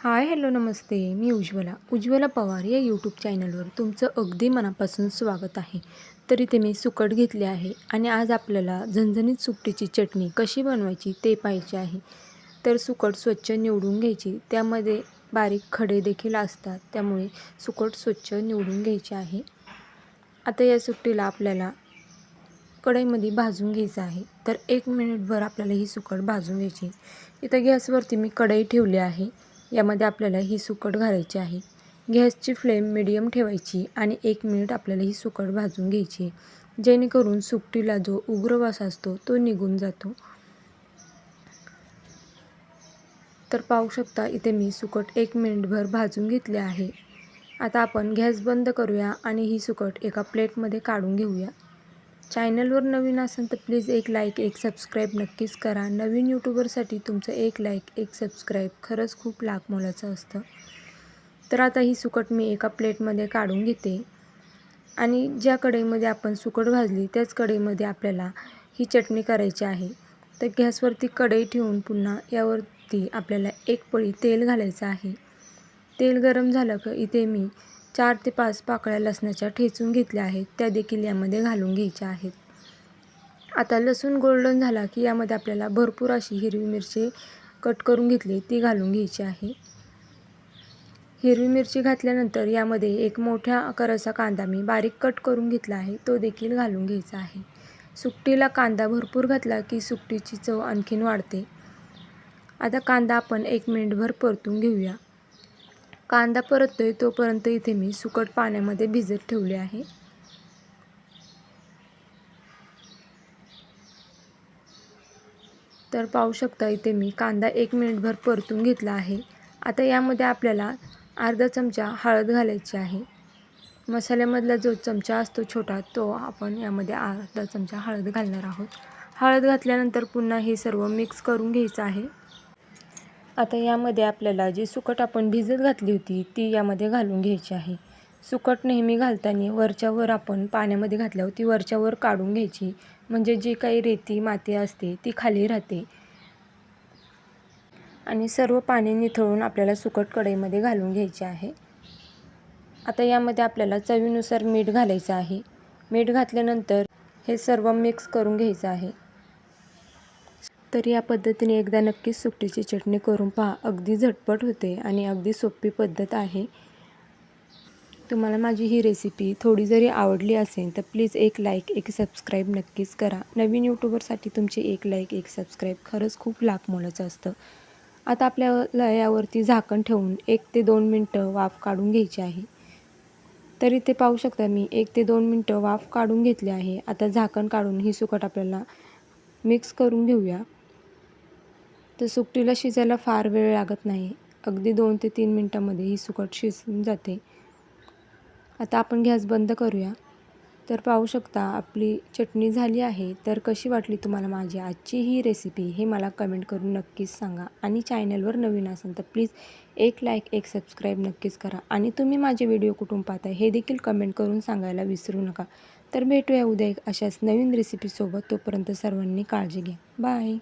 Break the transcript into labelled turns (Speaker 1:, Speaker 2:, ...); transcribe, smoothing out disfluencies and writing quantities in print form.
Speaker 1: Hi hello नमस्ते. मी उज्ज्वला पवार या YouTube चॅनलवर तुमचं अगदी मनापासून स्वागत आहे. तर इथे मी सुकट घेतले आहे आणि आज आपल्याला झणझणीत सुकटीची चटणी कशी बनवायची ते पाहायचे आहे. तर सुकट स्वच्छ निवडून घ्यायची. त्यामध्ये बारीक खडे देखील असतात, त्यामुळे सुकट स्वच्छ निवडून घ्यायचे आहे. आता या सुकटीला आपल्याला कढईमध्ये भाजून घ्यायचं आहे. तर 1 मिनिटभर आपल्याला ही सुकट भाजून घ्यायची. इथं गॅसवरती मी कढई ठेवली आहे. यामध्ये आपल्याला ही सुकट घालायची आहे. गॅसची फ्लेम मिडियम ठेवायची आणि 1 मिनिट आपल्याला ही सुकट भाजून घ्यायची, जेणेकरून सुकटीला जो उग्र वास असतो तो निघून जातो. तर पाहू शकता इथे मी सुकट 1 मिनिटभर भाजून घेतले आहे. आता आपण गॅस बंद करूया आणि ही सुकट एका प्लेटमध्ये काढून घेऊया. चॅनलवर नवीन असाल तर प्लीज एक लाईक, एक सबस्क्राईब नक्कीच करा. नवीन यूट्यूबरसाठी तुमचं एक लाईक, एक सबस्क्राईब खरंच खूप लाख मोलाचं असतं. तर आता ही सुकट मी एका प्लेटमध्ये काढून घेते आणि ज्या कढईमध्ये आपण सुकट भाजली त्याच कढईमध्ये आपल्याला ही चटणी करायची आहे. तर गॅसवरती कढई ठेवून पुन्हा यावरती आपल्याला 1 पळी तेल घालायचं आहे. तेल गरम झालं की इथे मी 4 ते 5 पाकळ्या लसणाच्या ठेचून घेतल्या आहेत, त्या देखील यामध्ये घालून घ्यायच्या आहेत. आता लसूण गोल्डन झाला की यामध्ये आपल्याला भरपूर अशी हिरवी मिरची कट करून घेतली ती घालून घ्यायची आहे. हिरवी मिरची घातल्यानंतर यामध्ये एक मोठ्या आकाराचा कांदा मी बारीक कट करून घेतला आहे, तो देखील घालून घ्यायचा आहे. सुकटीला कांदा भरपूर घातला की सुकटीची चव आणखीन वाढते. आता कांदा आपण 1 मिनिटभर परतून घेऊया. कांदा परततोय तोपर्यंत इथे मी सुकट पाण्यामध्ये भिजत ठेवले आहे. तर पाहू शकता इथे मी कांदा 1 मिनिटभर परतून घेतला आहे. आता यामध्ये आपल्याला अर्धा चमचा हळद घालायची आहे. मसाल्यामधला जो चमचा असतो छोटा, तो आपण यामध्ये अर्धा चमचा हळद घालणार आहोत. हळद घातल्यानंतर पुन्हा हे सर्व मिक्स करून घ्यायचं आहे. आता यामध्ये आपल्याला जी सुकट आपण भिजत घातली होती ती यामध्ये घालून घ्यायची आहे. सुकट नेहमी घालताना वरच्यावर आपण पाण्यामध्ये घातल्यावर ती वरच्यावर काढून घ्यायची, म्हणजे जी काही रेती माती असते ती खाली राहते आणि सर्व पाणी निथळून आपल्याला सुकट कढईमध्ये घालून घ्यायची आहे. आता यामध्ये आपल्याला चवीनुसार मीठ घालायचं आहे. मीठ घातल्यानंतर हे सर्व मिक्स करून घ्यायचं आहे. तर या पद्धतीने एकदा नक्कीच सुकटीची चटणी करून पहा. अगदी झटपट होते आणि अगदी सोपी पद्धत आहे. तुम्हाला माझी ही रेसिपी थोडी जरी आवडली असेल तर प्लीज एक लाईक, एक सबस्क्राईब नक्कीच करा. नवीन यूट्यूबरसाठी तुमचे एक लाईक, एक सबस्क्राईब खरंच खूप लाख मोलाचं असतं. आता आपल्याला यावरती झाकण ठेवून 1 ते 2 मिनटं वाफ काढून घ्यायची आहे. तर इथे पाहू शकता मी 1 ते 2 मिनटं वाफ काढून घेतली आहे. आता झाकण काढून ही सुकट आपल्याला मिक्स करून घेऊया. तर सुकटीला शिजायला फार वेळ लागत नाही. अगदी 2 ते 3 मिनटामध्ये ही सुकट शिजून जाते. आता आपण गॅस बंद करूया. तर पाहू शकता आपली चटणी झाली आहे. तर कशी वाटली तुम्हाला माझी आजची ही रेसिपी हे मला कमेंट करून नक्कीच सांगा. आणि चॅनलवर नवीन असाल तर प्लीज एक लाईक, एक सबस्क्राईब नक्कीच करा. आणि तुम्ही माझे व्हिडिओ कुठून पाहताय हे देखील कमेंट करून सांगायला विसरू नका. तर भेटूया उद्या एक अशाच नवीन रेसिपीसोबत. तोपर्यंत सर्वांनी काळजी घ्या. बाय.